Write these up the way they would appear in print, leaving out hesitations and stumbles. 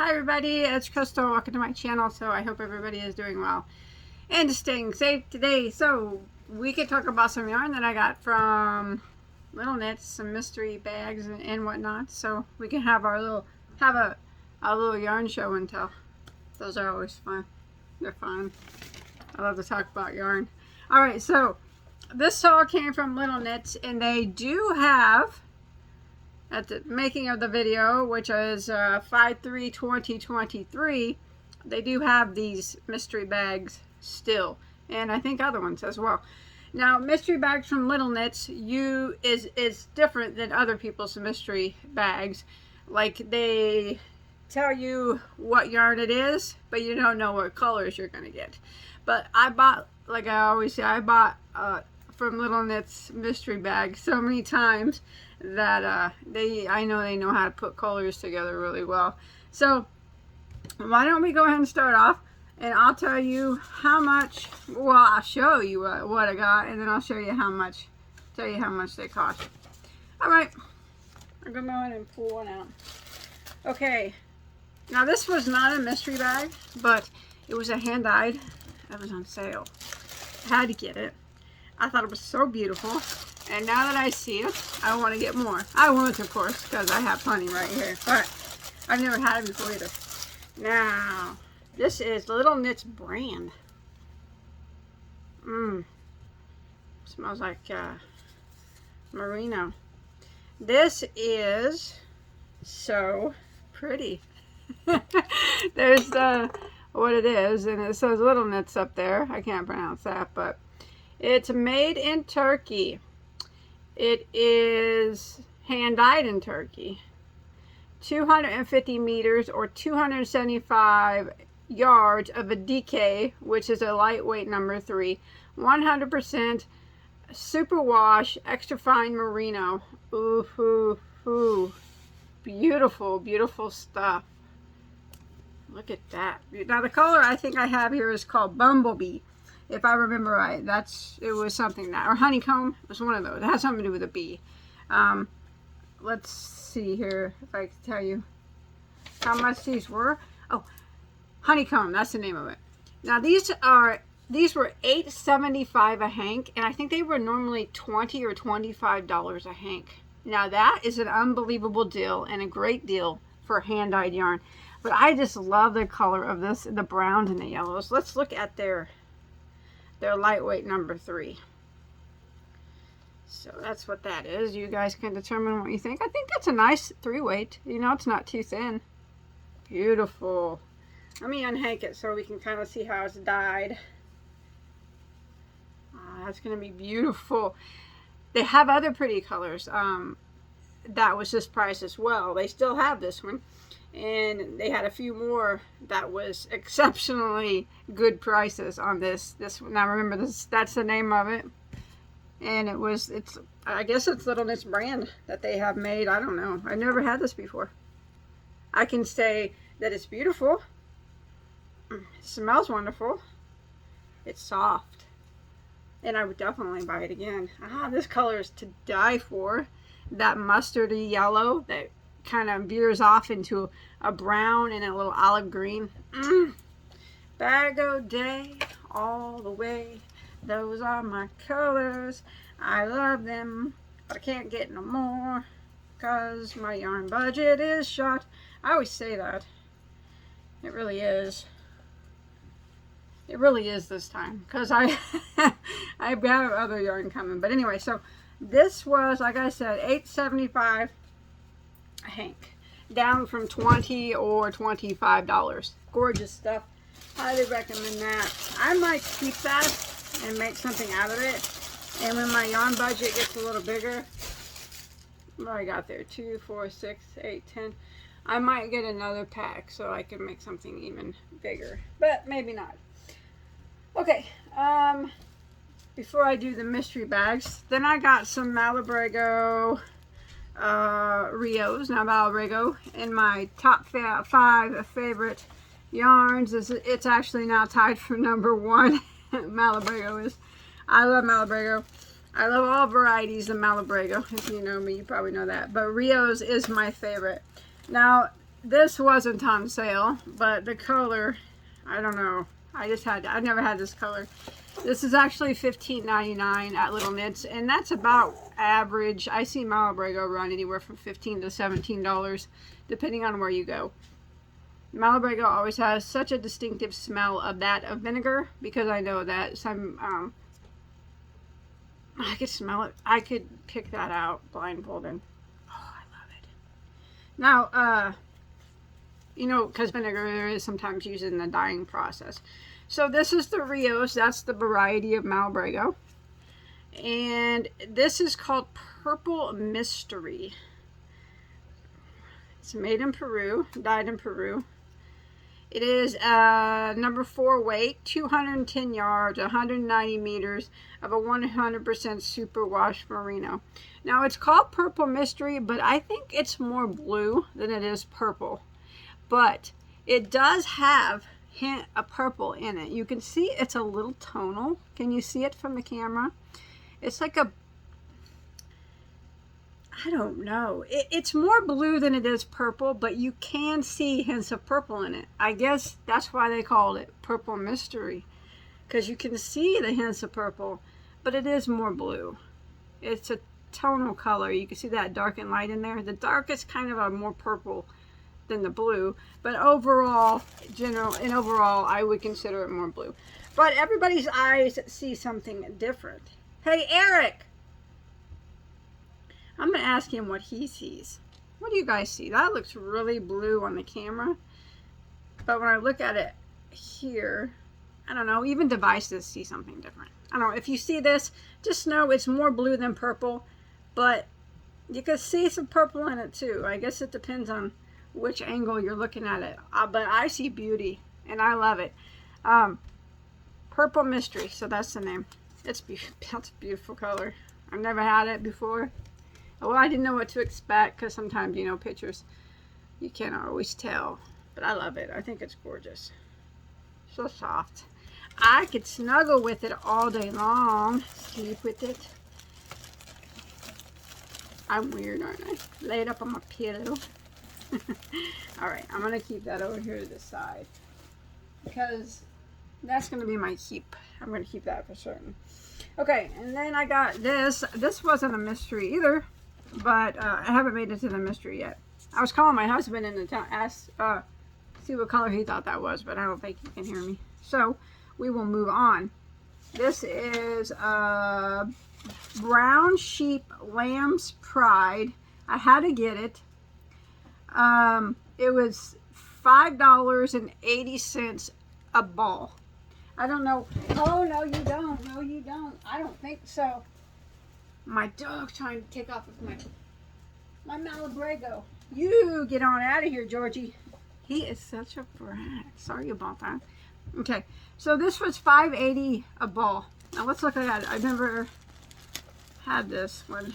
Hi everybody, it's Crystal. Welcome to my channel. So I hope everybody is doing well and staying safe today. So we could talk about some yarn that I got from Little Knits, some mystery bags and whatnot. So we can have our little a little yarn show and tell. Those are always fun. They're fun. I love to talk about yarn. All right, so this all came from Little Knits, and they do have, at the making of the video, which is 5/3/2023, they do have these mystery bags still, and I think other ones as well. Now, mystery bags from Little Knits is different than other people's mystery bags. Like, they tell you what yarn it is, but you don't know what colors you're gonna get. But I bought, like I always say, I bought from Little Knits mystery bags so many times that I know they know how to put colors together really well. So why don't we go ahead and start off, and I'll tell you how much, well, I'll show you what I got, and then I'll show you how much, tell you how much they cost. All right, I'm gonna go ahead and pull one out. Okay, now this was not a mystery bag, but it was a hand-dyed. That was on sale. I had to get it. I thought it was so beautiful, and now that I see it, I want to get more. I won't, of course, because I have plenty right here, but I've never had it before either. Now, this is Little Knits brand. Smells like merino. This is so pretty. There's what it is, and it says Little Knits up there. I can't pronounce that, but it's made in Turkey. It is hand-dyed in Turkey. 250 meters or 275 yards of a DK, which is a lightweight number 3. 100% superwash, extra fine merino. Ooh, ooh, ooh. Beautiful, beautiful stuff. Look at that. Now the color I think I have here is called Bumblebee. If I remember right, it was something that, or honeycomb, it was one of those. It has something to do with a bee. Let's see here if I can tell you how much these were. Oh, honeycomb, that's the name of it. Now these were $8.75 a hank, and I think they were normally $20 or $25 a hank. Now that is an unbelievable deal and a great deal for hand-dyed yarn. But I just love the color of this, the browns and the yellows. Let's look at their lightweight number 3. So that's what that is. You guys can determine what you think. I think that's a nice 3-weight. You know, it's not too thin. Beautiful. Let me unhank it so we can kind of see how it's dyed. That's going to be beautiful. They have other pretty colors. That was this price as well. They still have this one. And they had a few more that was exceptionally good prices on this one. Now remember, that's the name of it, and I guess it's Little Knits brand that they have made. I don't know, I've never had this before. I can say that it's beautiful. It smells wonderful. It's soft, and I would definitely buy it again. This color is to die for. That mustardy yellow that kind of veers off into a brown and a little olive green. Bagoday all the way. Those are my colors. I love them, but I can't get no more because my yarn budget is short. I always say that. It really is. It really is this time, because I've got other yarn coming. But anyway, so this was, like I said, $8.75 a hank, down from $20 or $25. Gorgeous stuff. Highly recommend that. I might keep that and make something out of it. And when my yarn budget gets a little bigger, what I got there, 2, 4, 6, 8, 10. I might get another pack so I can make something even bigger, but maybe not. Okay, before I do the mystery bags, then I got some Malabrigo Rios. Now Malabrigo in my top 5 favorite yarns, it's actually now tied for number 1. Malabrigo is. I love Malabrigo. I love all varieties of Malabrigo. If you know me, you probably know that. But Rios is my favorite. Now, this wasn't on sale, but the color, I don't know. I've never had this color. This is actually $15.99 at Little Knits, and that's about average. I see Malabrigo run anywhere from $15 to $17, depending on where you go. Malabrigo always has such a distinctive smell of vinegar, because I know that some, I could smell it. I could pick that out blindfolded. Oh, I love it. Now, you know, because vinegar is sometimes used in the dyeing process. So this is the Rios. That's the variety of Malabrigo. And this is called Purple Mystery. It's made in Peru, dyed in Peru. It is number 4 weight, 210 yards, 190 meters of a 100% superwash merino. Now it's called Purple Mystery, but I think it's more blue than it is purple. But it does have hint of purple in it. You can see it's a little tonal. Can you see it from the camera? It's like a, I don't know. It's more blue than it is purple, but you can see hints of purple in it. I guess that's why they called it Purple Mystery, because you can see the hints of purple, but it is more blue. It's a tonal color. You can see that dark and light in there. The dark is kind of a more purple than the blue, but overall, overall, I would consider it more blue. But everybody's eyes see something different. Hey, Eric! I'm going to ask him what he sees. What do you guys see? That looks really blue on the camera. But when I look at it here, I don't know, even devices see something different. I don't know, if you see this, just know it's more blue than purple, but you can see some purple in it too. I guess it depends on which angle you're looking at it. But I see beauty, and I love it. Purple Mystery, so that's the name. That's a beautiful color. I've never had it before. Well, I didn't know what to expect, because sometimes, you know, pictures, you can't always tell. But I love it. I think it's gorgeous. So soft. I could snuggle with it all day long. Sleep with it. I'm weird, aren't I? Lay it up on my pillow. Alright, I'm going to keep that over here to the side, because that's going to be my keep. I'm going to keep that for certain. Okay, and then I got this. This wasn't a mystery either, but I haven't made it to the mystery yet. I was calling my husband in the town, see what color he thought that was, but I don't think he can hear me. So we will move on. This is Brown Sheep Lamb's Pride. I had to get it. It was $5.80 a ball. I don't know. Oh, no, you don't. No, you don't. I don't think so. My dog's trying to take off with my Malabrigo. You get on out of here, Georgie. He is such a brat. Sorry about that. Okay, so this was $5.80 a ball. Now let's look at it. I've never had this one.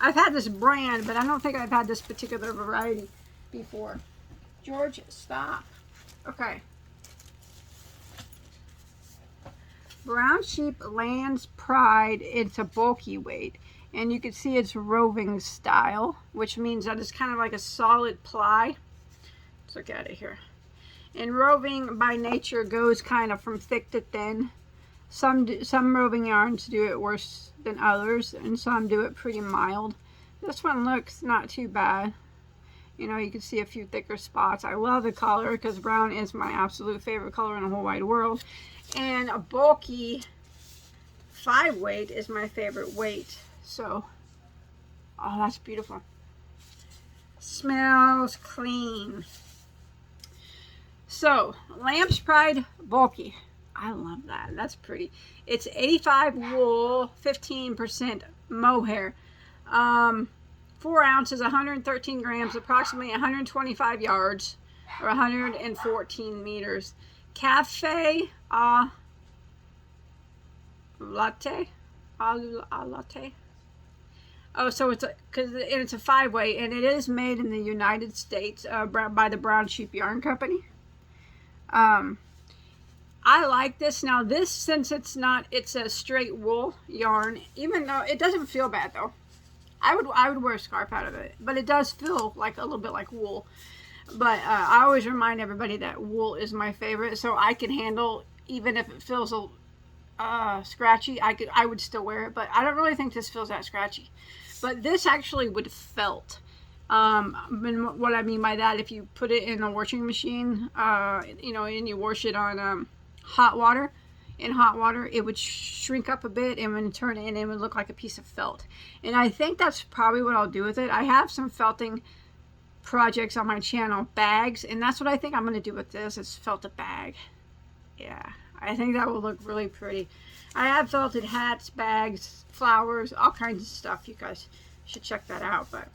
I've had this brand, but I don't think I've had this particular variety before. George, stop. Okay. Brown Sheep Lamb's Pride. It's a bulky weight, and you can see it's roving style, which means that it's kind of like a solid ply. Let's look at it here. And roving by nature goes kind of from thick to thin. Some roving yarns do it worse than others, and some do it pretty mild. This one looks not too bad. You know, you can see a few thicker spots. I love the color, because brown is my absolute favorite color in the whole wide world. And a bulky 5 weight is my favorite weight. So, oh, that's beautiful. Smells clean. So, Lamb's Pride bulky. I love that. That's pretty. It's 85 wool, 15% mohair. 4 ounces, 113 grams, approximately 125 yards, or 114 meters. Cafe latte. Oh, so it's a 5 weight, and it is made in the United States by the Brown Sheep Yarn Company. I like this. Now this, since it's a straight wool yarn, even though it doesn't feel bad though. I would wear a scarf out of it, but it does feel like a little bit like wool. But I always remind everybody that wool is my favorite, so I can handle, even if it feels scratchy, I would still wear it. But I don't really think this feels that scratchy. But this actually would felt. And what I mean by that, if you put it in a washing machine, you know, and you wash it on hot water, it would shrink up a bit, and when you turn it in, it would look like a piece of felt. And I think that's probably what I'll do with it. I have some felting projects on my channel, bags, and that's what I think I'm going to do with this. It's felt a bag. Yeah, I think that will look really pretty. I have felted hats, bags, flowers, all kinds of stuff. You guys should check that out. But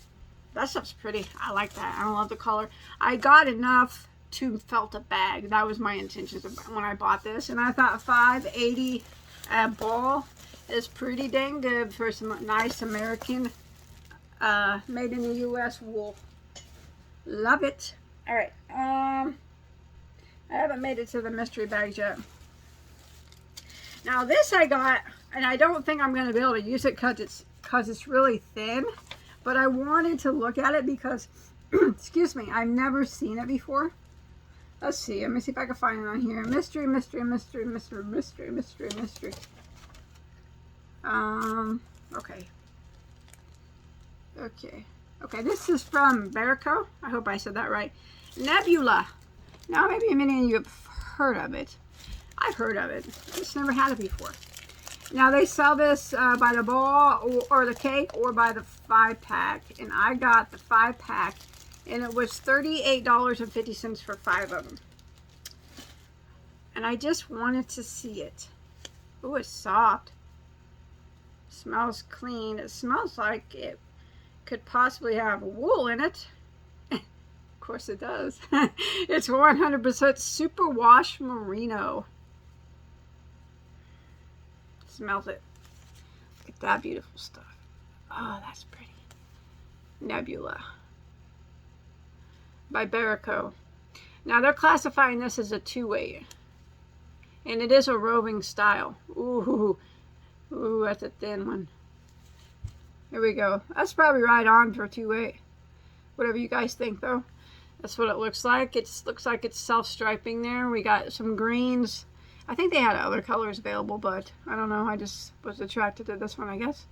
that stuff's pretty. I like that. I love the color. I got enough to felt a bag. That was my intentions when I bought this, and I thought $5.80 a ball is pretty dang good for some nice American made in the U.S. wool. Love it. All right. I haven't made it to the mystery bags yet. Now this I got, and I don't think I'm going to be able to use it because it's really thin. But I wanted to look at it because, excuse me, I've never seen it before. Let's see. Let me see if I can find it on here. Mystery. Okay, this is from Bagoday. I hope I said that right. Nebula. Now, maybe many of you have heard of it. I've heard of it. I just never had it before. Now, they sell this by the ball or the cake or by the 5-pack. And I got the 5-pack. And it was $38.50 for 5 of them. And I just wanted to see it. Oh, it's soft. Smells clean. It smells like it could possibly have wool in it. Of course it does. It's 100% superwash merino. Smells it. Look at that beautiful stuff. Oh, that's pretty. Nebula by Bagoday. Now they're classifying this as a 2-weight. And it is a roving style. Ooh, that's a thin one. Here we go. That's probably right on for 2-weight. Whatever you guys think, though. That's what it looks like. It looks like it's self-striping there. We got some greens. I think they had other colors available, but I don't know. I just was attracted to this one, I guess.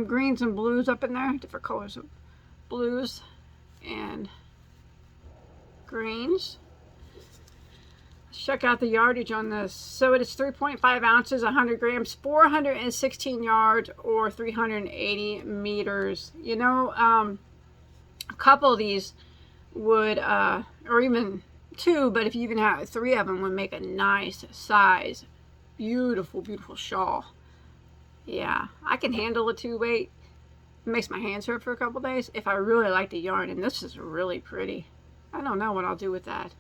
Greens and blues up in there. Different colors of blues and greens. Check out the yardage on this. So it is 3.5 ounces, 100 grams, 416 yards, or 380 meters. You know, a couple of these would, or even 2, but if you even have 3 of them, would make a nice size, beautiful shawl. Yeah, I can handle a 2-weight. It makes my hands hurt for a couple days if I really like the yarn, and this is really pretty. I don't know what I'll do with that.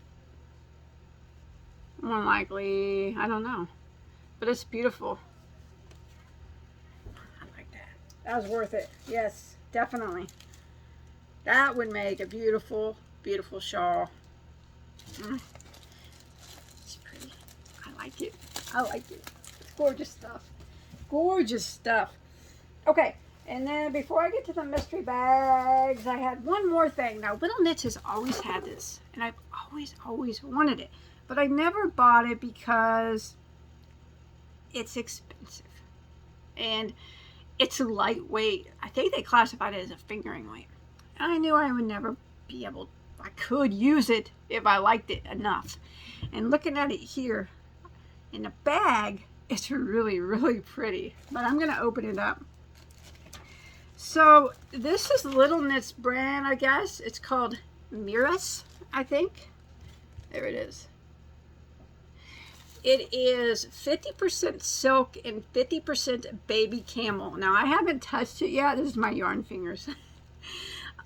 More likely, I don't know. But it's beautiful. I like that. That was worth it. Yes, definitely. That would make a beautiful shawl. It's pretty. I like it. It's gorgeous stuff. Gorgeous stuff. Okay, and then before I get to the mystery bags, I had one more thing. Now, Little Knits has always had this, and I've always wanted it. But I never bought it because it's expensive. And it's lightweight. I think they classified it as a fingering weight. And I knew I would never be able, I could use it if I liked it enough. And looking at it here in the bag, it's really pretty. But I'm going to open it up. So this is Little Knits brand, I guess. It's called Miras, I think. There it is. It is 50% silk and 50% baby camel. Now, I haven't touched it yet. This is my yarn fingers.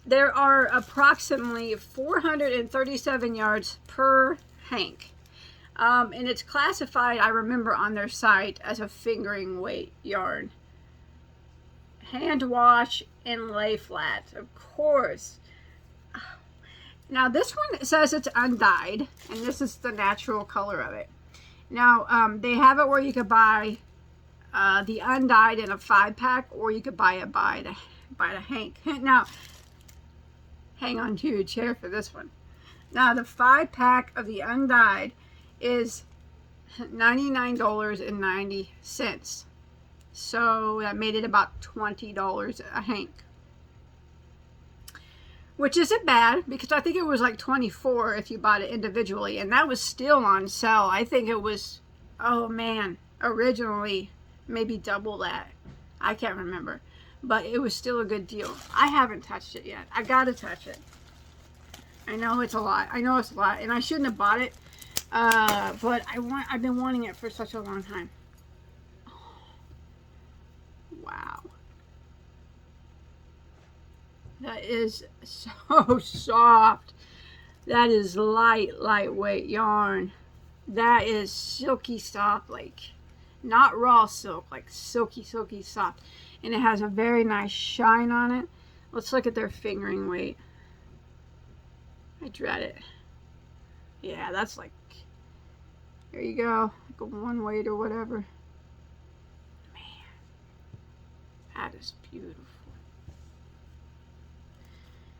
There are approximately 437 yards per hank. And it's classified, I remember, on their site as a fingering weight yarn. Hand wash and lay flat, of course. Now, this one says it's undyed, and this is the natural color of it. Now, they have it where you could buy the undyed in a 5-pack, or you could buy it by the hank. Now, hang on to your chair for this one. Now the 5-pack of the undyed is $99.90. So that made it about $20 a hank. Which isn't bad, because I think it was like $24 if you bought it individually, and that was still on sale. I think it was, oh man, originally maybe double that. I can't remember, but it was still a good deal. I haven't touched it yet. I gotta touch it. I know it's a lot. I know it's a lot, and I shouldn't have bought it, but I've been wanting it for such a long time. Oh, wow. That is so soft. That is lightweight yarn. That is silky soft, like not raw silk, like silky soft. And it has a very nice shine on it. Let's look at their fingering weight. I dread it. Yeah, that's like, there you go, like a 1 weight or whatever. Man, that is beautiful.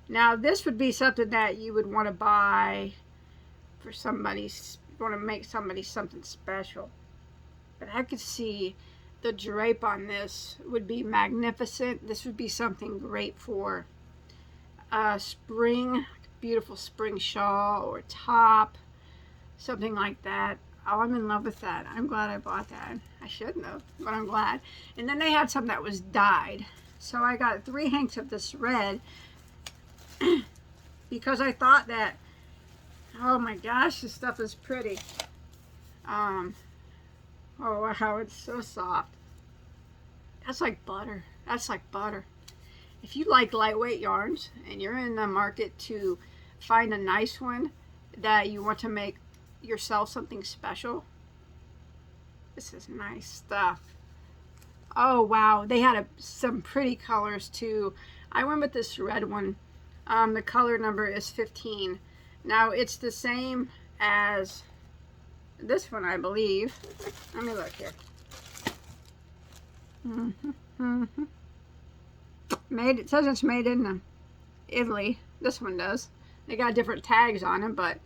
Now this would be something that you would want to buy for somebody, want to make somebody something special. But I could see the drape on this would be magnificent. This would be something great for spring, beautiful spring shawl or top, something like that. Oh, I'm in love with that. I'm glad I bought that. I shouldn't have, but I'm glad. And then they had some that was dyed. So I got 3 hanks of this red because I thought that, oh my gosh, this stuff is pretty. Oh wow, it's so soft. That's like butter. That's like butter. If you like lightweight yarns and you're in the market to find a nice one that you want to make yourself something special, this is nice stuff. Oh wow, they had some pretty colors too. I went with this red one. The color number is 15. Now it's the same as this one, I believe. Let me look here. It says it's made in Italy. This one does. They got different tags on them, but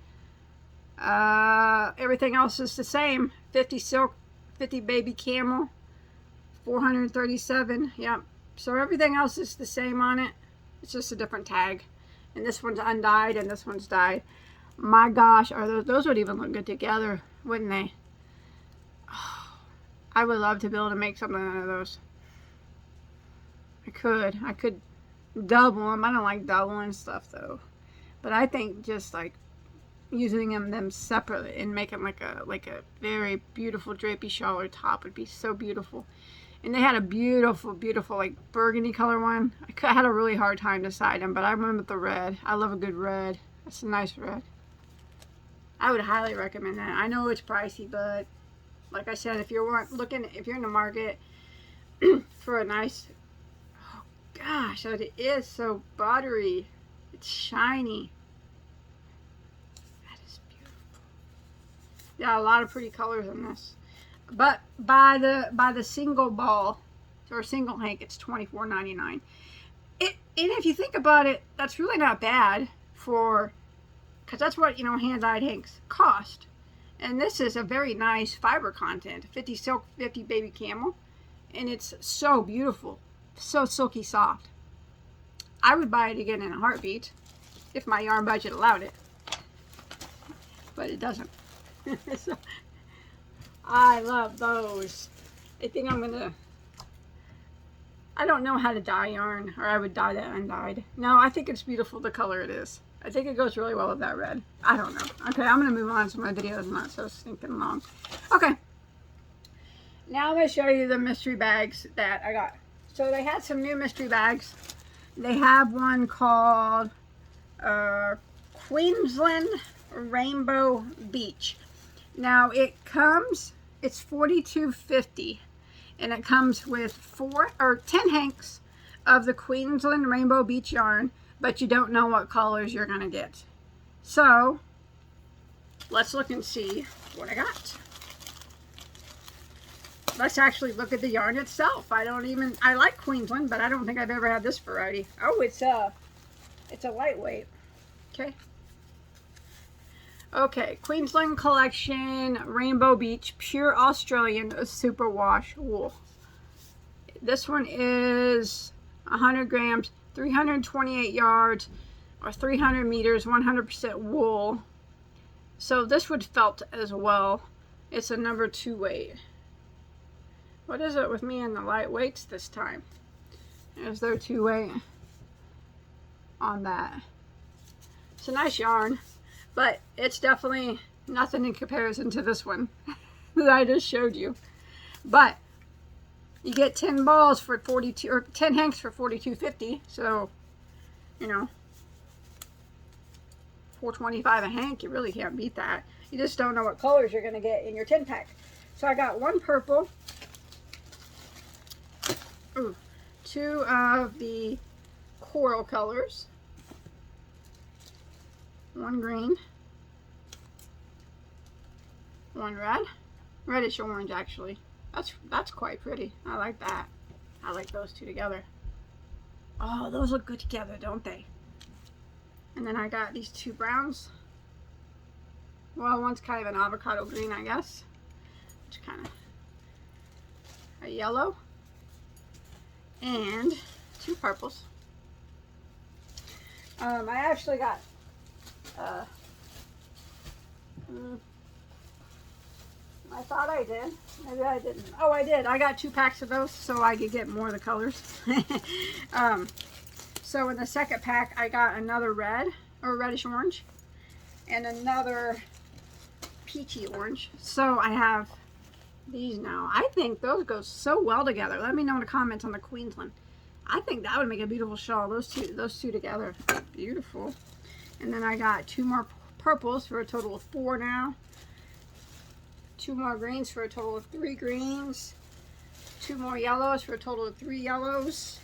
everything else is the same. 50 silk, 50 baby camel, 437. Yep. So everything else is the same on it. It's just a different tag. And this one's undyed and this one's dyed. My gosh, those would even look good together, wouldn't they? Oh, I would love to be able to make something out of those. I could double them. I don't like doubling stuff though. But I think just like using them separately and making like a very beautiful drapey shawl or top would be so beautiful. And they had a beautiful like burgundy color one. I had a really hard time deciding, but I remember the red. I love a good red. That's a nice red. I would highly recommend that. I know it's pricey, but like I said, if you're in the market for a nice, oh gosh, it is so buttery. It's shiny. That is beautiful. Yeah, a lot of pretty colors in this. But by the single ball or single hank, it's $24.99. And if you think about it, that's really not bad because that's what hand-dyed hanks cost. And this is a very nice fiber content, 50 silk, 50 baby camel, and it's so beautiful, so silky soft. I would buy it again in a heartbeat if my yarn budget allowed it, but it doesn't. So, I love those. I think I don't know how to dye yarn, or I would dye that undyed. No, I think it's beautiful the color it is. I think it goes really well with that red. I don't know. Okay, I'm going to move on so my video is not so stinking long. Okay. Now I'm going to show you the mystery bags that I got. So they had some new mystery bags. They have one called Queensland Rainbow Beach. Now it's $42.50, and it comes with 10 hanks of the Queensland Rainbow Beach yarn, but you don't know what colors you're gonna get. So let's look and see what I got. Let's actually look at the yarn itself. I like Queensland, but I don't think I've ever had this variety. Oh, it's a lightweight. Okay. Okay, Queensland Collection Rainbow Beach Pure Australian Superwash Wool. This one is 100 grams, 328 yards, or 300 meters, 100% wool. So this would felt as well. It's a number 2 weight. What is it with me and the light weights this time? Is there 2 weight on that? It's a nice yarn, but it's definitely nothing in comparison to this one that I just showed you. But you get 10 balls for 42, or 10 hanks for $42.50. So, you know, $4.25 a hank. You really can't beat that. You just don't know what colors you're going to get in your 10 pack. So I got 1 purple, 2 of the coral colors, 1 green, 1 red, reddish orange actually. That's quite pretty. I like that. I like those 2 together. Oh, those look good together, don't they? And then I got these 2 browns. Well, one's kind of an avocado green, I guess. Which kind of a yellow. And 2 purples. I actually got I thought I did. Maybe I didn't. Oh, I did. I got 2 packs of those so I could get more of the colors. So in the second pack, I got another red, or reddish orange, and another peachy orange. So I have these now. I think those go so well together. Let me know in the comments on the Queensland. I think that would make a beautiful shawl. Those two together. Beautiful. And then I got 2 more purples for a total of 4 now. 2 more greens for a total of 3 greens. 2 more yellows for a total of 3 yellows.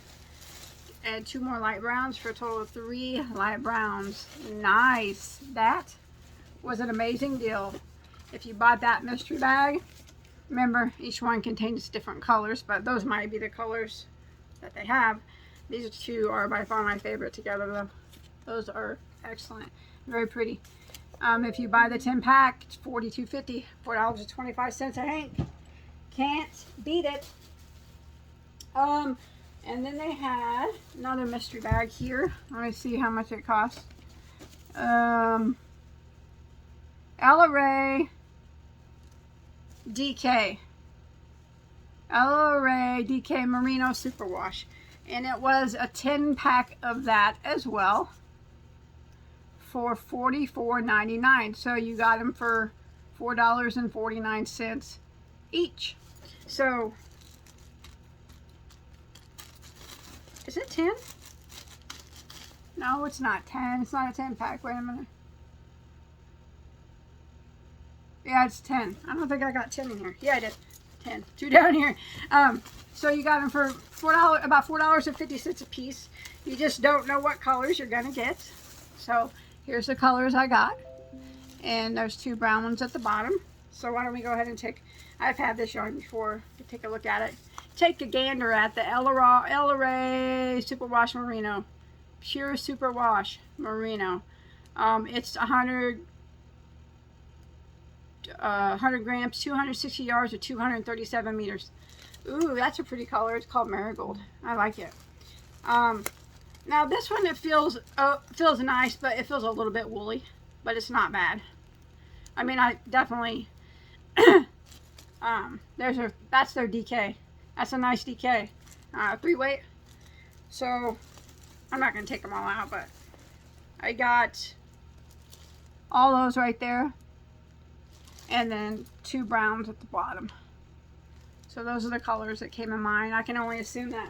And 2 more light browns for a total of 3 light browns. Nice. That was an amazing deal. If you bought that mystery bag, remember each one contains different colors, but those might be the colors that they have. These 2 are by far my favorite together though. Those are excellent. Very pretty. If you buy the 10 pack, it's $42.50, $4.25 a hank. Can't beat it. And then they had another mystery bag here. Let me see how much it costs. Ella Ray DK. Ella Ray DK Merino Superwash. And it was a 10 pack of that as well for $44.99. So you got them for $4.49 each. So is it 10? No, it's not 10. It's not a 10 pack. Wait a minute. Yeah, it's 10. I don't think I got 10 in here. Yeah, I did. 10. 2 down here. So you got them for about $4.50 a piece. You just don't know what colors you're gonna get. So here's the colors I got. And there's 2 brown ones at the bottom. So why don't we go ahead and I've had this yarn before. Take a look at it. Take a gander at the Ella Ray Superwash Merino. Pure Superwash Merino. It's 100 grams, 260 yards, or 237 meters. Ooh, that's a pretty color. It's called Marigold. I like it. Now this one, it feels nice, but it feels a little bit woolly, but it's not bad. I mean, I definitely that's their DK. That's a nice DK. 3 weight. So I'm not gonna take them all out, but I got all those right there, and then 2 browns at the bottom. So those are the colors that came in mine. I can only assume that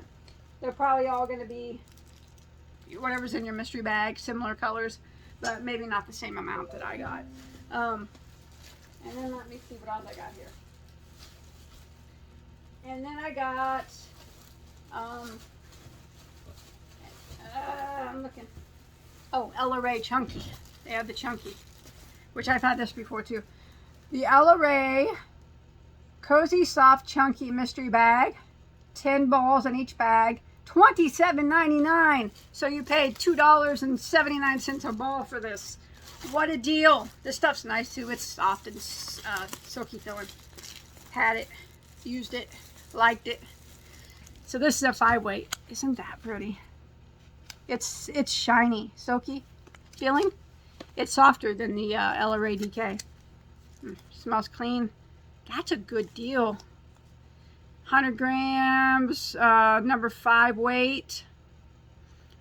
they're probably all going to be whatever's in your mystery bag, similar colors, but maybe not the same amount that I got. And then let me see what else I got here. And then I got, I'm looking. Oh, Ella Ray Chunky. They have the Chunky, which I've had this before too. The Ella Ray Cozy Soft Chunky Mystery Bag. 10 balls in each bag. $27.99. So you paid $2.79 a ball for this. What a deal. This stuff's nice too. It's soft and silky feeling. Had it, used it, liked it. So this is a 5-weight. Isn't that pretty? It's shiny, silky feeling. It's softer than the LRADK. Smells clean. That's a good deal. 100 grams, number 5 weight.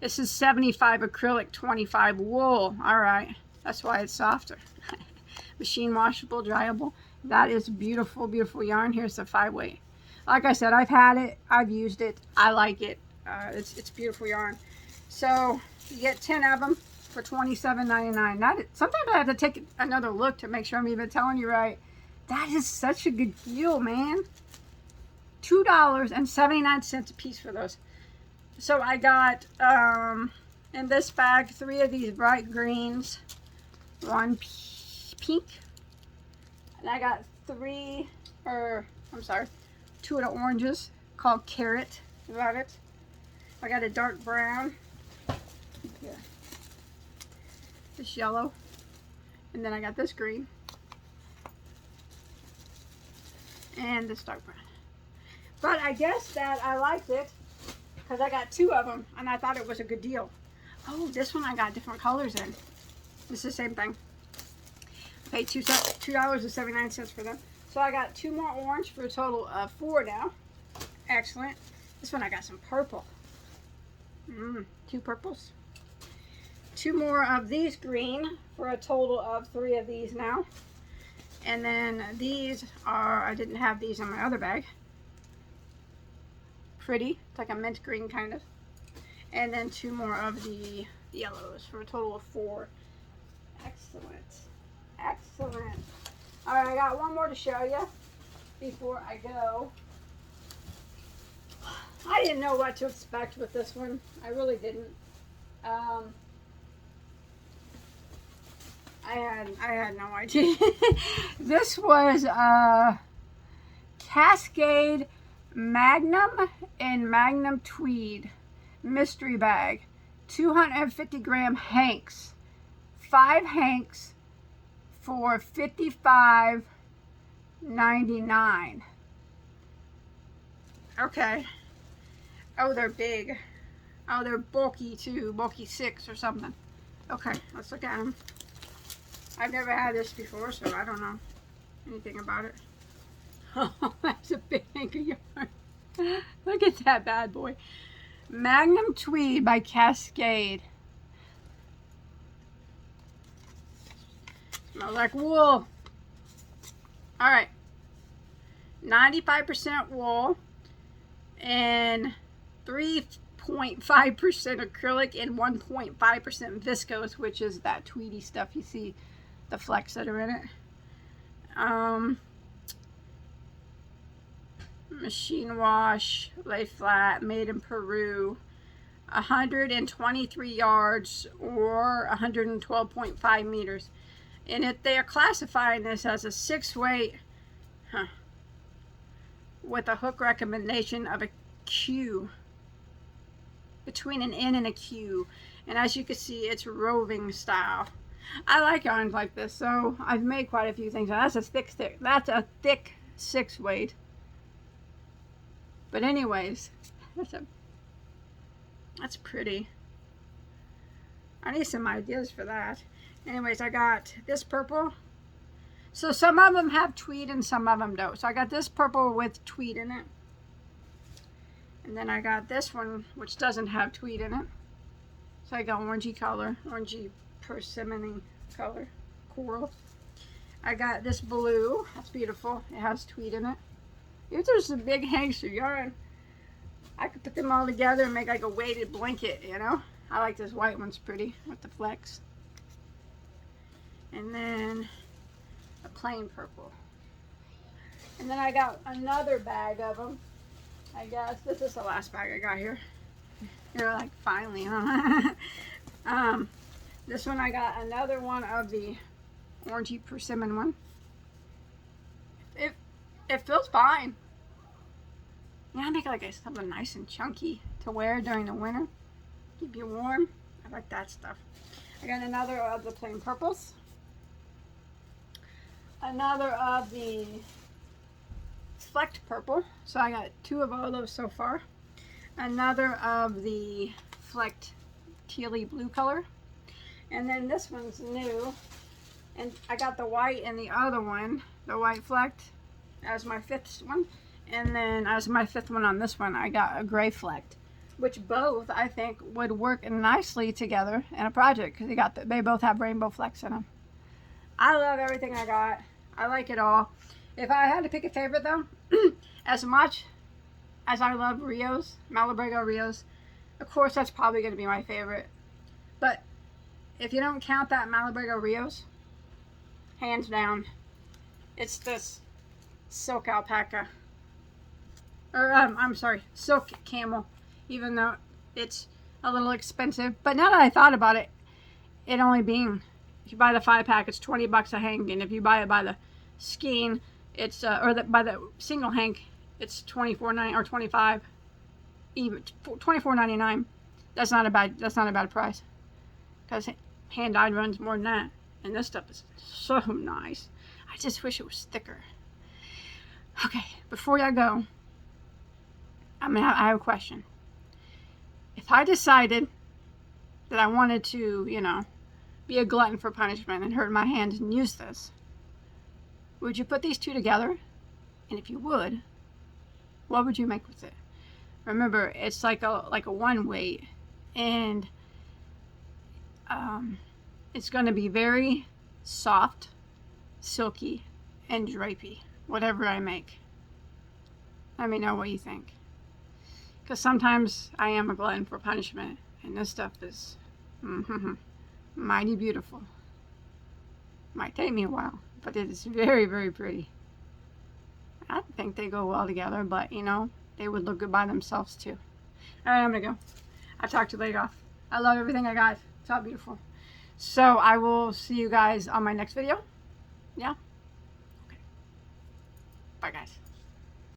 This is 75 acrylic, 25 wool. All right, that's why it's softer. Machine washable, dryable. That is beautiful, beautiful yarn. Here's the 5 weight. Like I said, I've had it, I've used it, I like it. It's beautiful yarn. So you get 10 of them for $27.99. Sometimes I have to take another look to make sure I'm even telling you right. That is such a good deal, man. $2.79 a piece for those. So I got in this bag 3 of these bright greens, 1 pink, and I got 2 of the oranges called Carrot. Love it. I got a dark brown. Here. This yellow. And then I got this green. And this dark brown. But I guess that I liked it because I got 2 of them and I thought it was a good deal. Oh, this one I got different colors in. It's the same thing. I paid $2.79 for them. So I got 2 more orange for a total of 4 now. Excellent. This one I got some purple. 2 purples. 2 more of these green for a total of 3 of these now. And then these are, I didn't have these in my other bag. Pretty. It's like a mint green kind of. And then 2 more of the yellows for a total of 4. Excellent. Excellent. Alright, I got one more to show you before I go. I didn't know what to expect with this one. I really didn't. I had no idea. This was Cascade Magnum and Magnum Tweed mystery bag. 250 gram hanks. 5 hanks for $55.99. Okay. Oh, they're big. Oh, they're bulky too. Bulky 6 or something. Okay, let's look at them. I've never had this before, so I don't know anything about it. Oh, that's a big hank of yarn. Look at that bad boy. Magnum Tweed by Cascade. Smells like wool. Alright. 95% wool and 3.5% acrylic and 1.5% viscose, which is that tweedy stuff you see, the flecks that are in it. Machine wash, lay flat, made in Peru. 123 yards or 112.5 meters. And they are classifying this as a 6-weight with a hook recommendation of a Q, between an N and a Q. And as you can see, it's roving style. I like yarns like this, so I've made quite a few things. Now, that's a thick 6-weight. But anyways, that's pretty. I need some ideas for that. Anyways, I got this purple. So some of them have tweed and some of them don't. So I got this purple with tweed in it. And then I got this one, which doesn't have tweed in it. So I got orangey color, orangey persimmon color, coral. I got this blue. That's beautiful. It has tweed in it. If there's some big hanks of yarn, I could put them all together and make like a weighted blanket, you know? I like this white one's pretty with the flecks. And then a plain purple. And then I got another bag of them. I guess this is the last bag I got here. You're like, finally, huh? This one I got another one of the orangey persimmon one. It feels fine. Yeah, I make like something nice and chunky to wear during the winter. Keep you warm. I like that stuff. I got another of the plain purples. Another of the flecked purple. So I got 2 of all those so far. Another of the flecked tealy blue color. And then this one's new. And I got the white and the other one, the white flecked, as my 5th one. And then as my 5th one on this one, I got a gray flecked, which both I think would work nicely together in a project because they both have rainbow flecks in them. I love everything I got. I like it all. If I had to pick a favorite though, as much as I love Rios, Malabrigo Rios, of course that's probably going to be my favorite. But if you don't count that Malabrigo Rios, hands down, it's this silk alpaca. Or, I'm sorry, silk camel. Even though it's a little expensive. But now that I thought about it, it only being, if you buy the 5-pack, it's 20 bucks a hank. And if you buy it by the skein, it's, by the single hank, it's $24.99 or $25, even $24.99. That's not a bad price. Because hand dyed runs more than that. And this stuff is so nice. I just wish it was thicker. Okay, before I go, I have a question. If I decided that I wanted to, you know, be a glutton for punishment and hurt my hands and use this, would you put these 2 together? And if you would, what would you make with it? Remember, it's like a 1 weight, and it's going to be very soft, silky, and drapey, whatever I make. Let me know what you think. Because sometimes I am a glutton for punishment, and this stuff is mighty beautiful. Might take me a while, but it is very, very pretty. I think they go well together, but you know, they would look good by themselves too. Alright, I'm gonna go. I'll talk to you later. I love everything I got. It's all beautiful. So I will see you guys on my next video. Yeah? Okay. Bye guys.